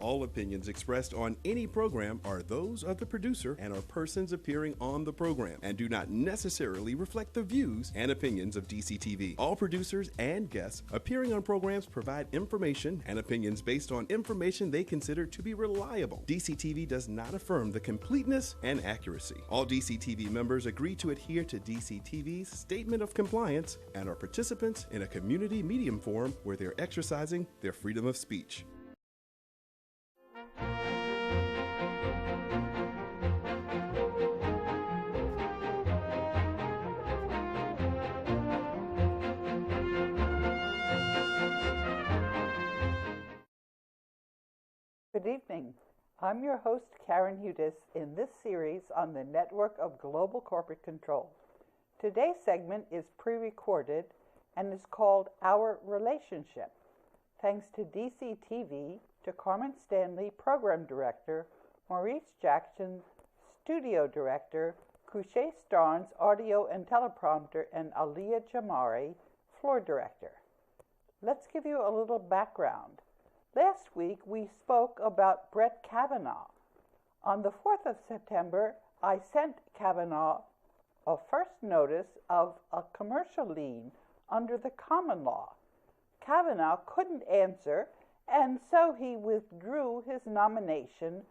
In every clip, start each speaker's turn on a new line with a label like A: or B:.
A: All opinions expressed on any program are those of the producer and are persons appearing on the program and do not necessarily reflect the views and opinions of DCTV. All producers and guests appearing on programs provide information and opinions based on information they consider to be reliable. DCTV does not affirm the completeness and accuracy. All DCTV members agree to adhere to DCTV's statement of compliance and are participants in a community medium forum where they're exercising their freedom of speech.
B: Good evening. I'm your host, Karen Hudis, in this series on the network of global corporate control. Today's segment is pre-recorded and is called Our Relationship. Thanks to DCTV, to Carmen Stanley, Program Director, Maurice Jackson, Studio Director, Couché Starnes, Audio and Teleprompter, and Aliyah Jamari, Floor Director. Let's give you a little background. Last week, we spoke about Brett Kavanaugh. On the 4th of September, I sent Kavanaugh a first notice of a commercial lien under the common law. Kavanaugh couldn't answer, and so he withdrew his nomination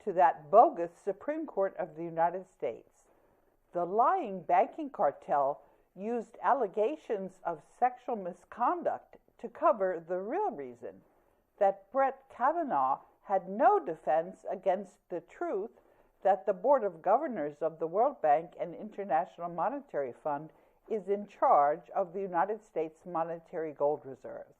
B: to that bogus Supreme Court of the United States. The lying banking cartel used allegations of sexual misconduct to cover the real reason that Brett Kavanaugh had no defense against the truth that the Board of Governors of the World Bank and International Monetary Fund is in charge of the United States monetary gold reserves.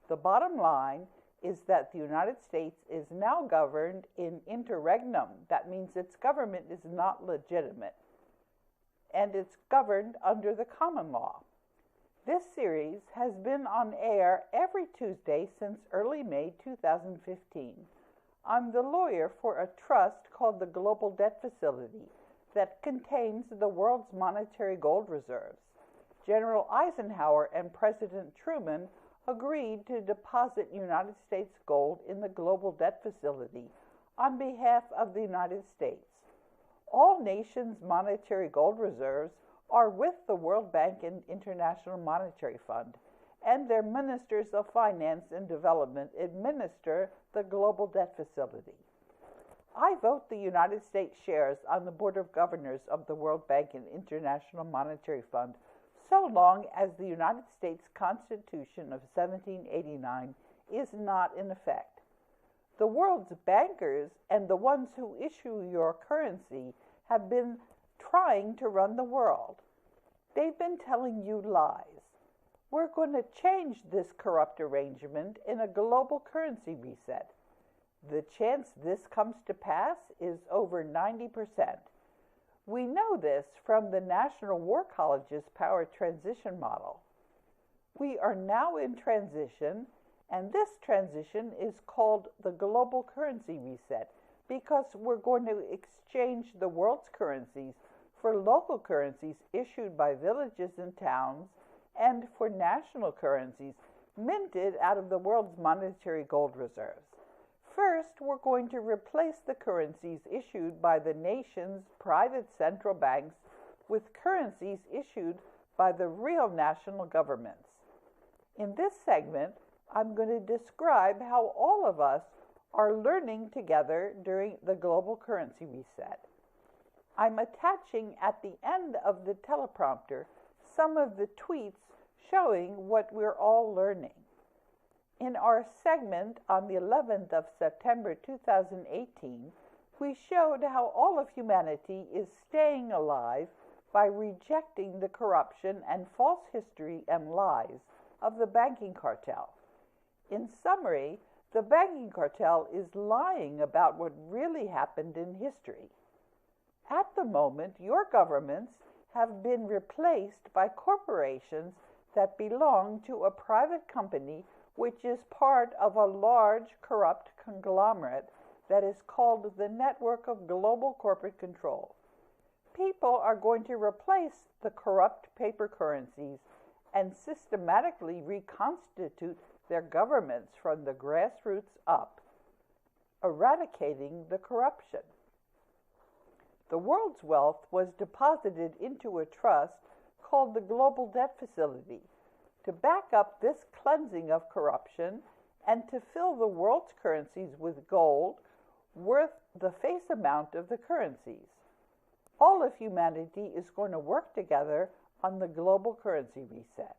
B: The bottom line is that the United States is now governed in interregnum. That means its government is not legitimate, and it's governed under the common law. This series has been on air every Tuesday since early May 2015. I'm the lawyer for a trust called the Global Debt Facility that contains the world's monetary gold reserves. General Eisenhower and President Truman agreed to deposit United States gold in the Global Debt Facility on behalf of the United States. All nations' monetary gold reserves are with the World Bank and International Monetary Fund, and their ministers of finance and development administer the Global Debt Facility. I vote the United States shares on the Board of Governors of the World Bank and International Monetary Fund so long as the United States Constitution of 1789 is not in effect. The world's bankers and the ones who issue your currency have been trying to run the world. They've been telling you lies. We're going to change this corrupt arrangement in a global currency reset. The chance this comes to pass is over 90%. We know this from the National War College's power transition model. We are now in transition, and this transition is called the global currency reset because we're going to exchange the world's currencies for local currencies issued by villages and towns and for national currencies minted out of the world's monetary gold reserves. First, we're going to replace the currencies issued by the nation's private central banks with currencies issued by the real national governments. In this segment, I'm going to describe how all of us are learning together during the global currency reset. I'm attaching at the end of the teleprompter some of the tweets showing what we're all learning. In our segment on the 11th of September 2018, we showed how all of humanity is staying alive by rejecting the corruption and false history and lies of the banking cartel. In summary, the banking cartel is lying about what really happened in history. At the moment, your governments have been replaced by corporations that belong to a private company which is part of a large corrupt conglomerate that is called the Network of Global Corporate Control. People are going to replace the corrupt paper currencies and systematically reconstitute their governments from the grassroots up. eradicating the corruption. The world's wealth was deposited into a trust called the Global Debt Facility to back up this cleansing of corruption and to fill the world's currencies with gold worth the face amount of the currencies. All of humanity is going to work together on the global currency reset.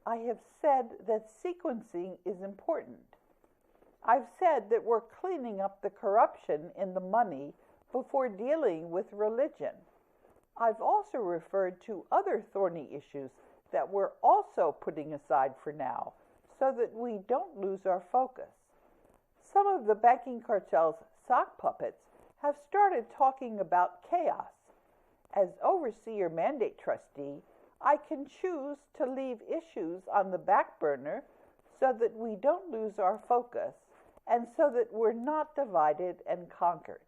B: I have said that sequencing is important. I've said that we're cleaning up the corruption in the money before dealing with religion. I've also referred to other thorny issues that we're also putting aside for now so that we don't lose our focus. Some of the banking cartel's sock puppets have started talking about chaos. As overseer mandate trustee, I can choose to leave issues on the back burner so that we don't lose our focus and so that we're not divided and conquered.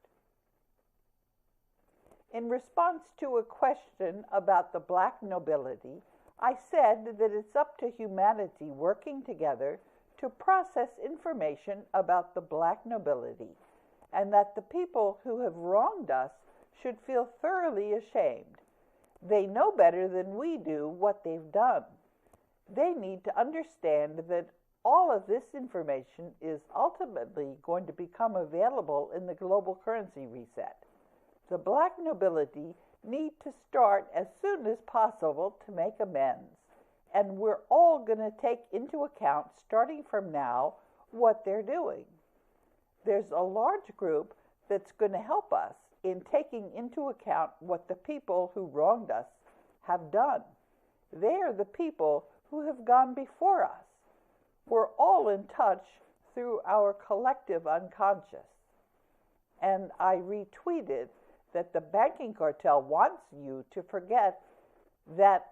B: In response to a question about the black nobility, I said that it's up to humanity working together to process information about the black nobility, and that the people who have wronged us should feel thoroughly ashamed. They know better than we do what they've done. They need to understand that all of this information is ultimately going to become available in the global currency reset. The black nobility need to start as soon as possible to make amends, and we're all going to take into account, starting from now, what they're doing. There's a large group that's going to help us in taking into account what the people who wronged us have done. They are the people who have gone before us. We're all in touch through our collective unconscious. And I retweeted that the banking cartel wants you to forget that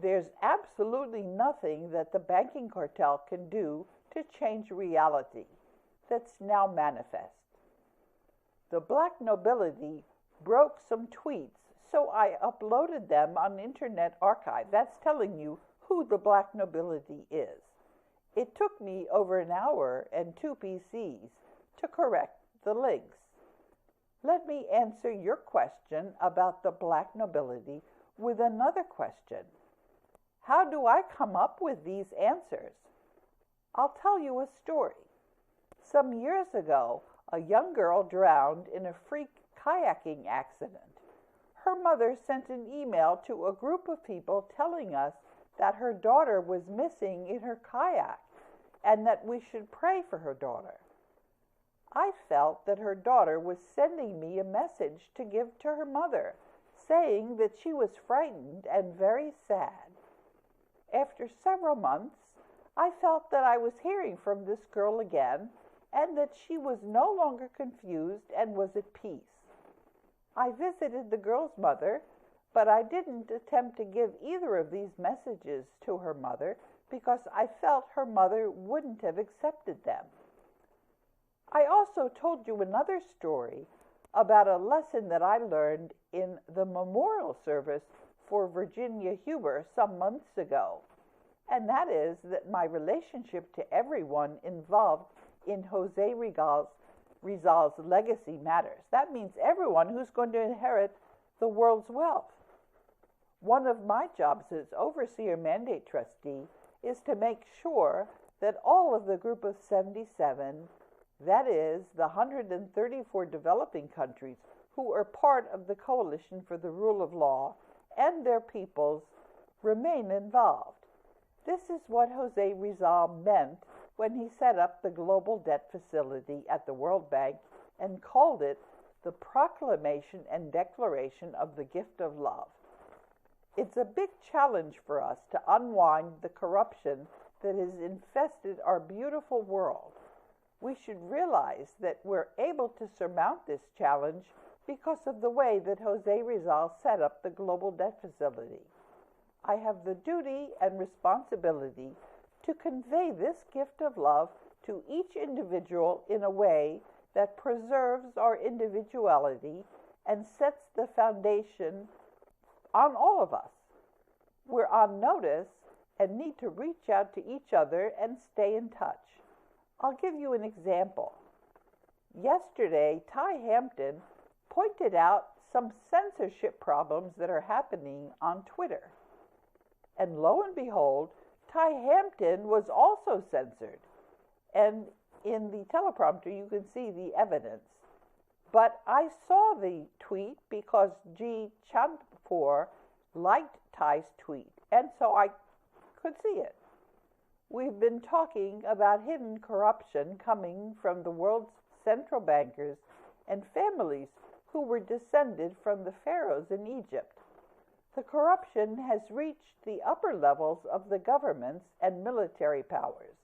B: there's absolutely nothing that the banking cartel can do to change reality that's now manifest. The black nobility broke some tweets, so I uploaded them on Internet Archive. That's telling you who the black nobility is. It took me over an hour and 2 PCs to correct the links. Let me answer your question about the black nobility with another question. How do I come up with these answers? I'll tell you a story. Some years ago, a young girl drowned in a freak kayaking accident. Her mother sent an email to a group of people telling us that her daughter was missing in her kayak and that we should pray for her daughter. I felt that her daughter was sending me a message to give to her mother, saying that she was frightened and very sad. After several months, I felt that I was hearing from this girl again and that she was no longer confused and was at peace. I visited the girl's mother, but I didn't attempt to give either of these messages to her mother because I felt her mother wouldn't have accepted them. I also told you another story about a lesson that I learned in the memorial service for Virginia Huber some months ago, and that is that my relationship to everyone involved in Jose Rizal's legacy matters. That means everyone who's going to inherit the world's wealth. One of my jobs as overseer mandate trustee is to make sure that all of the group of 77, that is, the 134 developing countries who are part of the Coalition for the Rule of Law and their peoples, remain involved. This is what Jose Rizal meant when he set up the Global Debt Facility at the World Bank and called it the Proclamation and Declaration of the Gift of Love. It's a big challenge for us to unwind the corruption that has infested our beautiful world. We should realize that we're able to surmount this challenge because of the way that Jose Rizal set up the Global Debt Facility. I have the duty and responsibility to convey this gift of love to each individual in a way that preserves our individuality and sets the foundation on all of us. We're on notice and need to reach out to each other and stay in touch. I'll give you an example. Yesterday, Ty Hampton pointed out some censorship problems that are happening on Twitter. And lo and behold, Ty Hampton was also censored. And in the teleprompter, you can see the evidence. But I saw the tweet because G. Champur liked Ty's tweet, and so I could see it. We've been talking about hidden corruption coming from the world's central bankers and families who were descended from the pharaohs in Egypt. The corruption has reached the upper levels of the governments and military powers.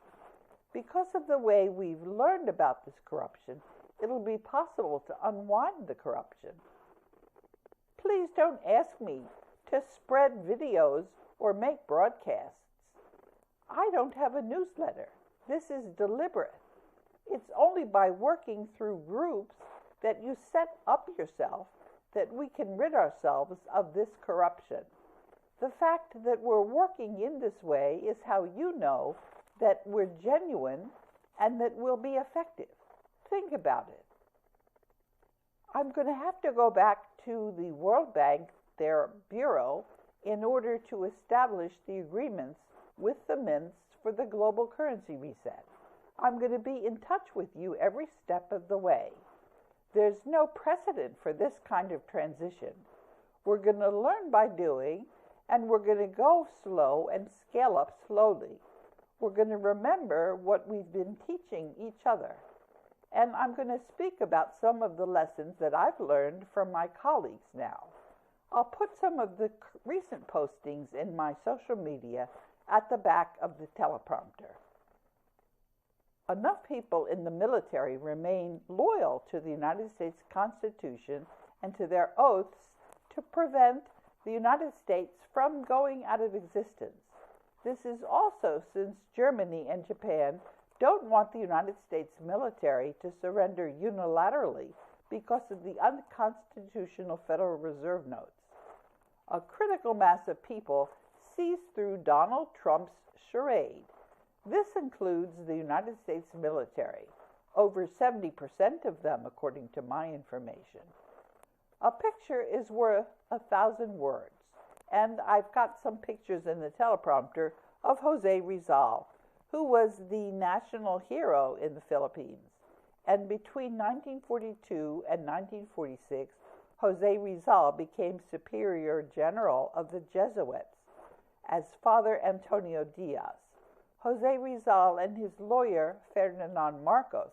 B: Because of the way we've learned about this corruption, it'll be possible to unwind the corruption. Please don't ask me to spread videos or make broadcasts. I don't have a newsletter. This is deliberate. It's only by working through groups that you set up yourself that we can rid ourselves of this corruption. The fact that we're working in this way is how you know that we're genuine and that we'll be effective. Think about it. I'm going to have to go back to the World Bank, their bureau, in order to establish the agreements with the mints for the global currency reset. I'm going to be in touch with you every step of the way. There's no precedent for this kind of transition. We're going to learn by doing, and we're going to go slow and scale up slowly. We're going to remember what we've been teaching each other. And I'm going to speak about some of the lessons that I've learned from my colleagues now. I'll put some of the recent postings in my social media at the back of the teleprompter. Enough people in the military remain loyal to the United States Constitution and to their oaths to prevent the United States from going out of existence. This is also since Germany and Japan don't want the United States military to surrender unilaterally because of the unconstitutional Federal Reserve notes. A critical mass of people sees through Donald Trump's charade. This includes the United States military, over 70% of them, according to my information. A picture is worth 1,000 words, and I've got some pictures in the teleprompter of Jose Rizal, who was the national hero in the Philippines. And between 1942 and 1946, Jose Rizal became Superior General of the Jesuits as Father Antonio Diaz. Jose Rizal and his lawyer, Ferdinand Marcos,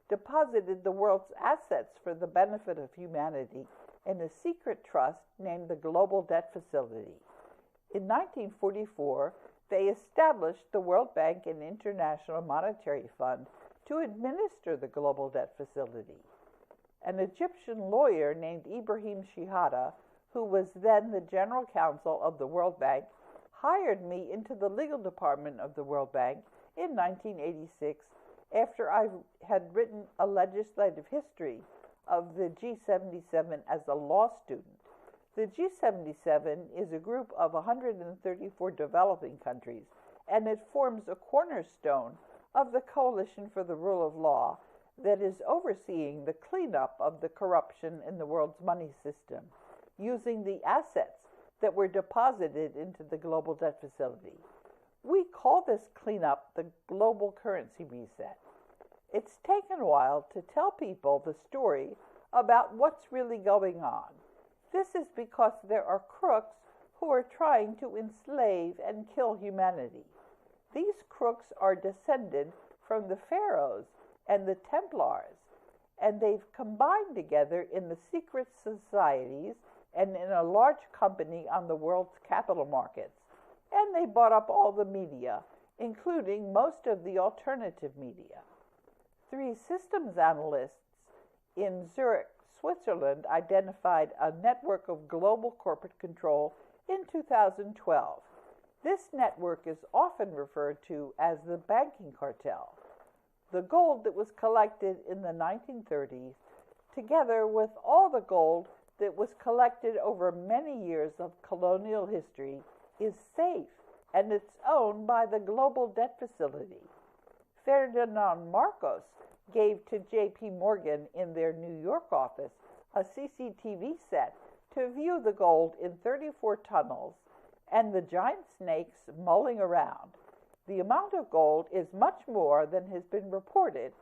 B: deposited the world's assets for the benefit of humanity in a secret trust named the Global Debt Facility. In 1944, they established the World Bank and International Monetary Fund to administer the Global Debt Facility. An Egyptian lawyer named Ibrahim Shihada, who was then the General Counsel of the World Bank, hired me into the legal department of the World Bank in 1986 after I had written a legislative history of the G77 as a law student. The G77 is a group of 134 developing countries, and it forms a cornerstone of the Coalition for the Rule of Law that is overseeing the cleanup of the corruption in the world's money system, using the assets that were deposited into the global debt facility. We call this cleanup the global currency reset. It's taken a while to tell people the story about what's really going on. This is because there are crooks who are trying to enslave and kill humanity. These crooks are descended from the pharaohs and the Templars, and they've combined together in the secret societies and in a large company on the world's capital markets. And they bought up all the media, including most of the alternative media. 3 systems analysts in Zurich, Switzerland, identified a network of global corporate control in 2012. This network is often referred to as the banking cartel. The gold that was collected in the 1930s, together with all the gold that was collected over many years of colonial history, is safe, and it's owned by the Global Debt Facility. Ferdinand Marcos gave to J.P. Morgan in their New York office a CCTV set to view the gold in 34 tunnels and the giant snakes mulling around. The amount of gold is much more than has been reported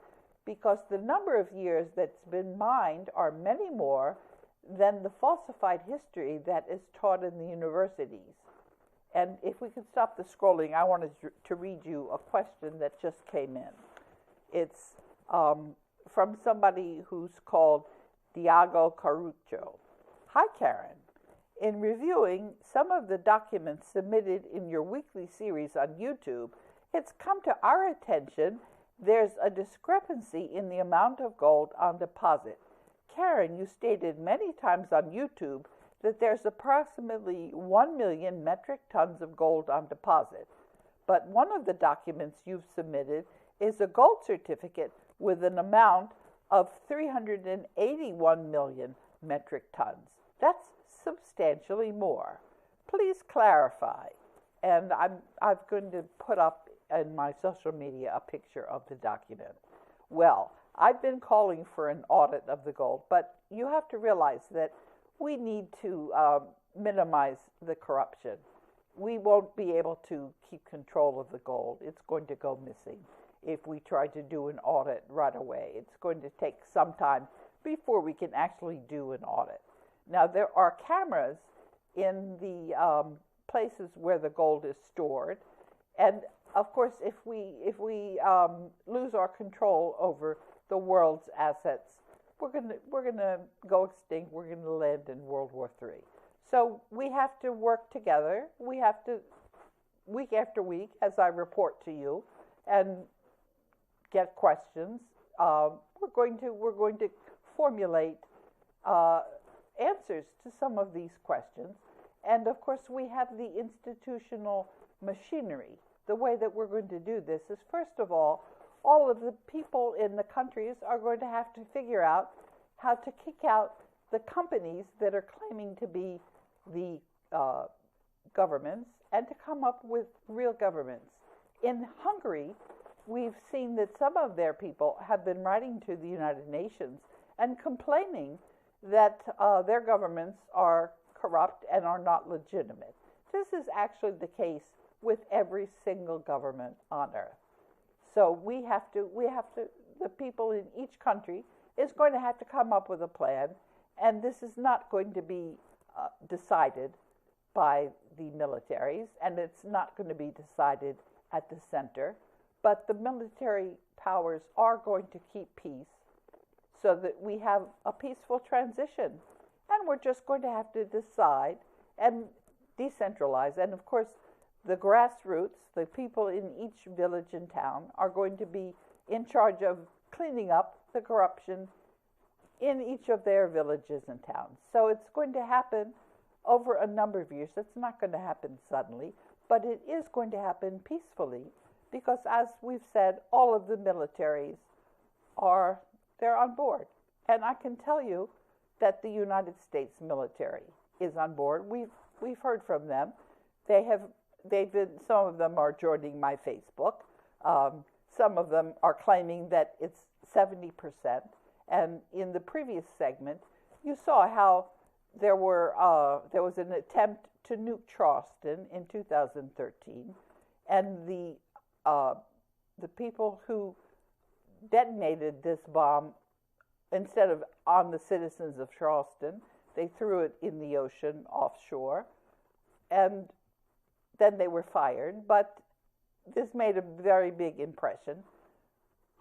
B: because the number of years that's been mined are many more than the falsified history that is taught in the universities. And if we could stop the scrolling, I wanted to read you a question that just came in. It's from somebody who's called Diago Carucho. Hi, Karen. In reviewing some of the documents submitted in your weekly series on YouTube, it's come to our attention there's a discrepancy in the amount of gold on deposit. Karen, you stated many times on YouTube that there's approximately 1 million metric tons of gold on deposit. But one of the documents you've submitted is a gold certificate with an amount of 381 million metric tons. That's substantially more. Please clarify. And I'm going to put up in my social media a picture of the document. Well, I've been calling for an audit of the gold, but you have to realize that we need to minimize the corruption. We won't be able to keep control of the gold. It's going to go missing if we try to do an audit right away. It's going to take some time before we can actually do an audit. Now, there are cameras in the places where the gold is stored, and of course, if we lose our control over the world's assets, we're gonna go extinct. We're gonna land in World War III. So we have to work together. We have to, week after week, as I report to you, and get questions. We're going to formulate answers to some of these questions, and of course, we have the institutional machinery. The way that we're going to do this is, first of all of the people in the countries are going to have to figure out how to kick out the companies that are claiming to be the governments and to come up with real governments. In Hungary, we've seen that some of their people have been writing to the United Nations and complaining that their governments are corrupt and are not legitimate. This is actually the case with every single government on earth. So we have to, the people in each country is going to have to come up with a plan, and this is not going to be decided by the militaries, and it's not going to be decided at the center, but the military powers are going to keep peace so that we have a peaceful transition. And we're just going to have to decide and decentralize. And of course, the grassroots, the people in each village and town, are going to be in charge of cleaning up the corruption in each of their villages and towns. So it's going to happen over a number of years. It's not going to happen suddenly, but it is going to happen peacefully because, as we've said, all of the militaries they're on board. And I can tell you that the United States military is on board. We've heard from them. Some of them are joining my Facebook. Some of them are claiming that it's 70%. And in the previous segment, you saw how there was an attempt to nuke Charleston in 2013, and the people who detonated this bomb, instead of on the citizens of Charleston, they threw it in the ocean offshore, and then they were fired. But this made a very big impression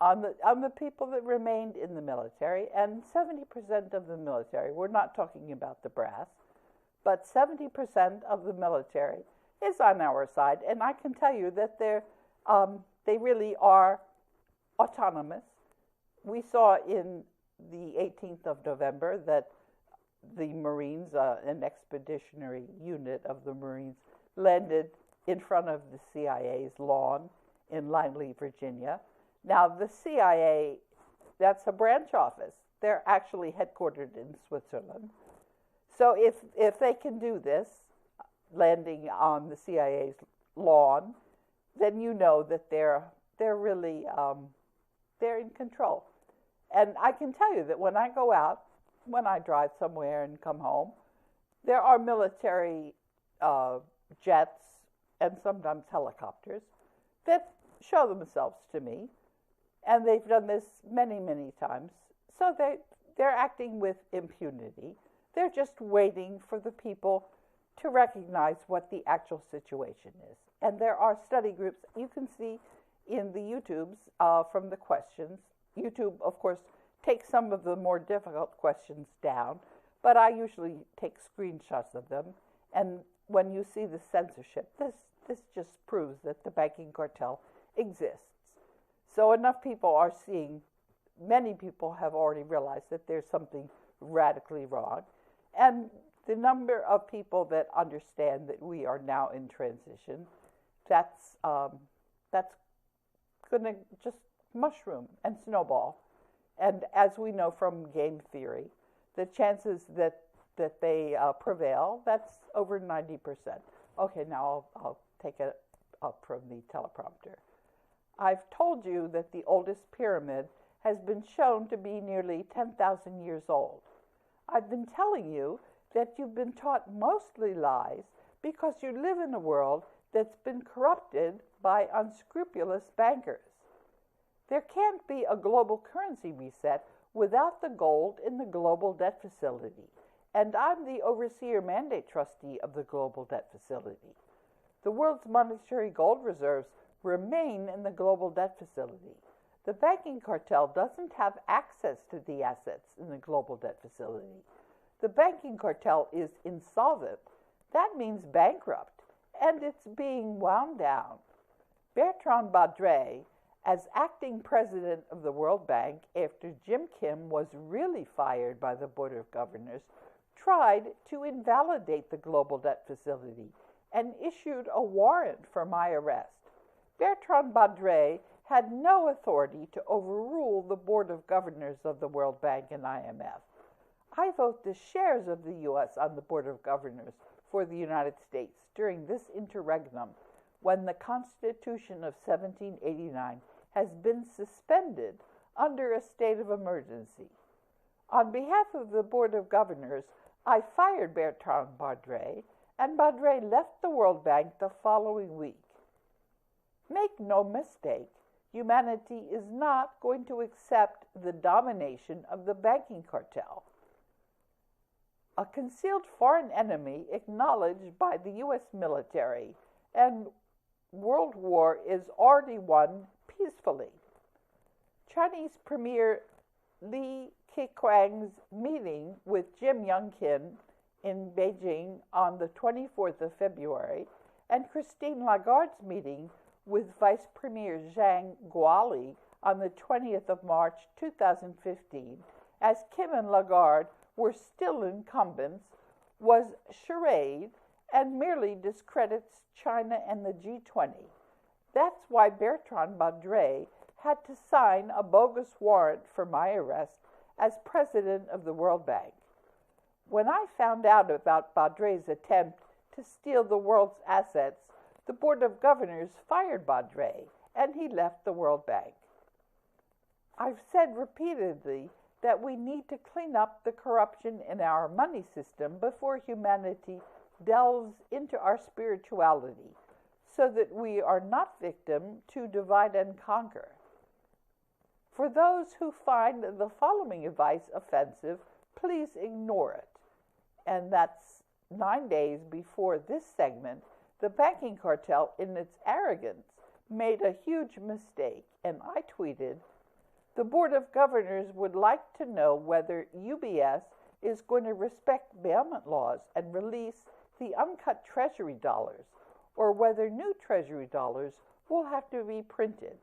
B: on the people that remained in the military, and 70% of the military, we're not talking about the brass, but 70% of the military is on our side, and I can tell you that they really are autonomous. We saw in the 18th of November that the Marines, an expeditionary unit of the Marines, landed in front of the CIA's lawn in Langley, Virginia. Now, the CIA, that's a branch office. They're actually headquartered in Switzerland. So if they can do this, landing on the CIA's lawn, then you know that they're really they're in control. And I can tell you that when I go out, when I drive somewhere and come home, there are military jets and sometimes helicopters that show themselves to me. And they've done this many, many times. So they're acting with impunity. They're just waiting for the people to recognize what the actual situation is. And there are study groups you can see in the YouTubes from the questions. YouTube, of course, takes some of the more difficult questions down, but I usually take screenshots of them. And when you see the censorship, this just proves that the banking cartel exists. So enough people are seeing, many people have already realized that there's something radically wrong. And the number of people that understand that we are now in transition, that's going to just mushroom and snowball. And as we know from game theory, the chances that they prevail, that's over 90%. Okay, now I'll take it up from the teleprompter. I've told you that the oldest pyramid has been shown to be nearly 10,000 years old. I've been telling you that you've been taught mostly lies because you live in a world that's been corrupted by unscrupulous bankers. There can't be a global currency reset without the gold in the global debt facility, and I'm the overseer mandate trustee of the global debt facility. The world's monetary gold reserves remain in the global debt facility. The banking cartel doesn't have access to the assets in the global debt facility. The banking cartel is insolvent. That means bankrupt, and it's being wound down. Bertrand Badre, as acting president of the World Bank after Jim Kim was really fired by the Board of Governors, tried to invalidate the global debt facility and issued a warrant for my arrest. Bertrand Badre had no authority to overrule the Board of Governors of the World Bank and IMF. I vote the shares of the U.S. on the Board of Governors for the United States during this interregnum, when the Constitution of 1789 has been suspended under a state of emergency. On behalf of the Board of Governors, I fired Bertrand Badre, and Badre left the World Bank the following week. Make no mistake, humanity is not going to accept the domination of the banking cartel. A concealed foreign enemy acknowledged by the U.S. military, and World War is already won peacefully. Chinese Premier Li Keqiang's meeting with Jim Youngkin in Beijing on the 24th of February and Christine Lagarde's meeting with Vice Premier Zhang Guoli on the 20th of March 2015, as Kim and Lagarde were still incumbents, was charade and merely discredits China and the G20. That's why Bertrand Badre had to sign a bogus warrant for my arrest as president of the World Bank. When I found out about Badre's attempt to steal the world's assets, the Board of Governors fired Badre, and he left the World Bank. I've said repeatedly that we need to clean up the corruption in our money system before humanity delves into our spirituality, so that we are not victim to divide and conquer. For those who find the following advice offensive, please ignore it. And that's 9 days before this segment, the banking cartel, in its arrogance, made a huge mistake, and I tweeted, "The Board of Governors would like to know whether UBS is going to respect bailment laws and release the uncut Treasury dollars, or whether new Treasury dollars will have to be printed."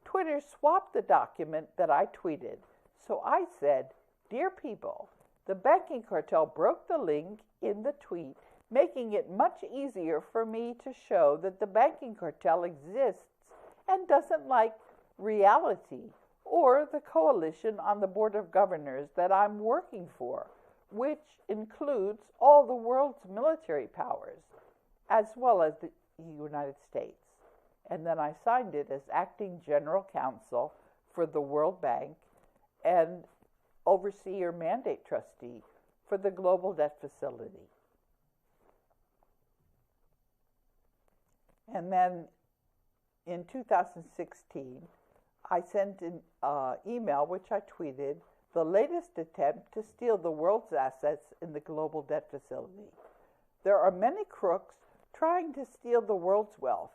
B: Twitter swapped the document that I tweeted, so I said, "Dear people, the banking cartel broke the link in the tweet, making it much easier for me to show that the banking cartel exists and doesn't like reality or the coalition on the Board of Governors that I'm working for, which includes all the world's military powers, as well as the United States." And then I signed it as acting general counsel for the World Bank and overseer mandate trustee for the Global Debt Facility. And then in 2016, I sent an email, which I tweeted, the latest attempt to steal the world's assets in the Global Debt Facility. There are many crooks trying to steal the world's wealth.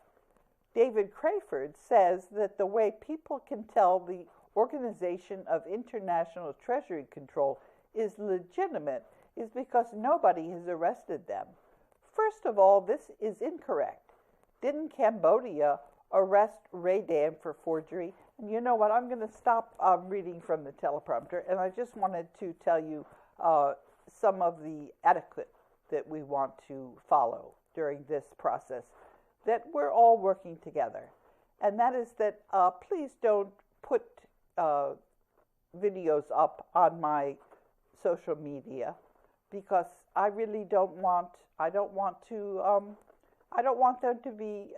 B: David Crayford says that the way people can tell the Organization of International Treasury Control is legitimate is because nobody has arrested them. First of all, this is incorrect. Didn't Cambodia arrest Ray Dan for forgery? And you know what? I'm going to stop reading from the teleprompter, and I just wanted to tell you some of the etiquette that we want to follow during this process, that we're all working together. And that is that please don't put videos up on my social media, because I really don't want them to be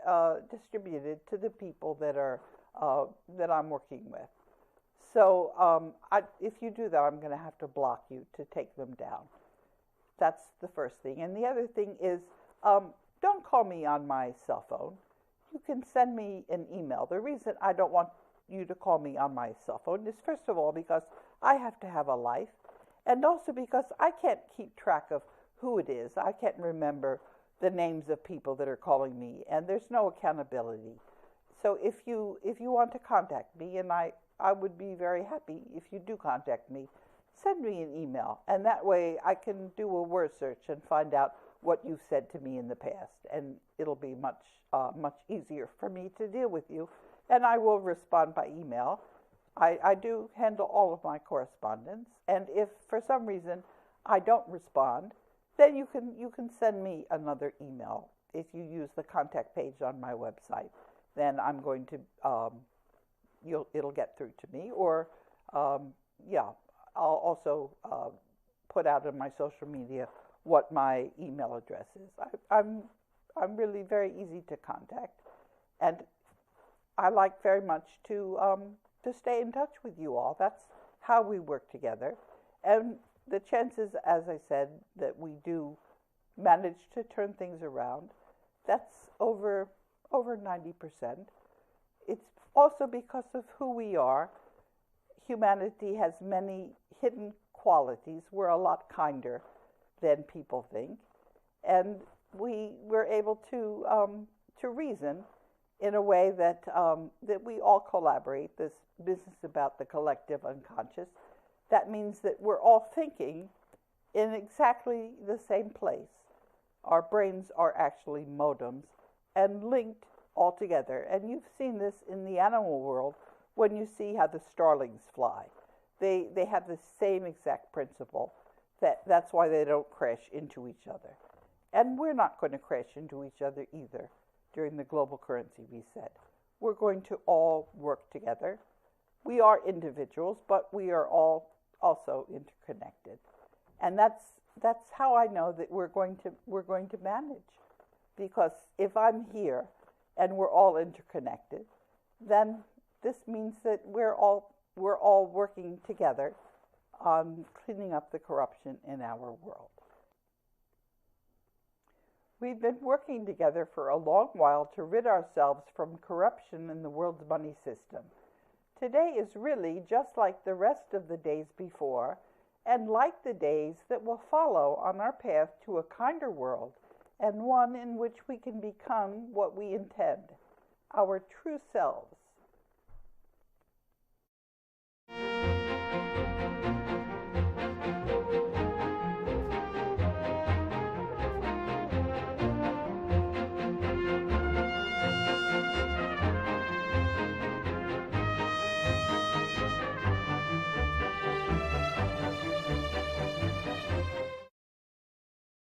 B: distributed to the people that I'm working with. So if you do that, I'm going to have to block you to take them down. That's the first thing. And the other thing is, don't call me on my cell phone. You can send me an email. The reason I don't want you to call me on my cell phone is, first of all, because I have to have a life, and also because I can't keep track of who it is. I can't remember the names of people that are calling me, and there's no accountability. So if you want to contact me, and I would be very happy if you do contact me, send me an email, and that way I can do a word search and find out what you've said to me in the past, and it'll be much easier for me to deal with you, and I will respond by email. I do handle all of my correspondence, and if for some reason I don't respond, then you can send me another email. If you use the contact page on my website, then I'm going to it'll get through to me. Or I'll also put out on my social media what my email address is. I'm really very easy to contact, and I like very much to stay in touch with you all. That's how we work together, and the chances, as I said, that we do manage to turn things around, that's over 90%. It's also because of who we are. Humanity has many hidden qualities. We're a lot kinder than people think, and we're able to reason in a way that we all collaborate. This business about the collective unconscious. That means that we're all thinking in exactly the same place. Our brains are actually modems and linked all together. And you've seen this in the animal world when you see how the starlings fly. They have the same exact principle. That's why they don't crash into each other. And we're not going to crash into each other either during the global currency reset. We're going to all work together. We are individuals, but we are all also interconnected. And that's how I know that we're going to manage. Because if I'm here and we're all interconnected, then this means that we're all working together on cleaning up the corruption in our world. We've been working together for a long while to rid ourselves from corruption in the world's money system. Today is really just like the rest of the days before, and like the days that will follow on our path to a kinder world, and one in which we can become what we intend, our true selves.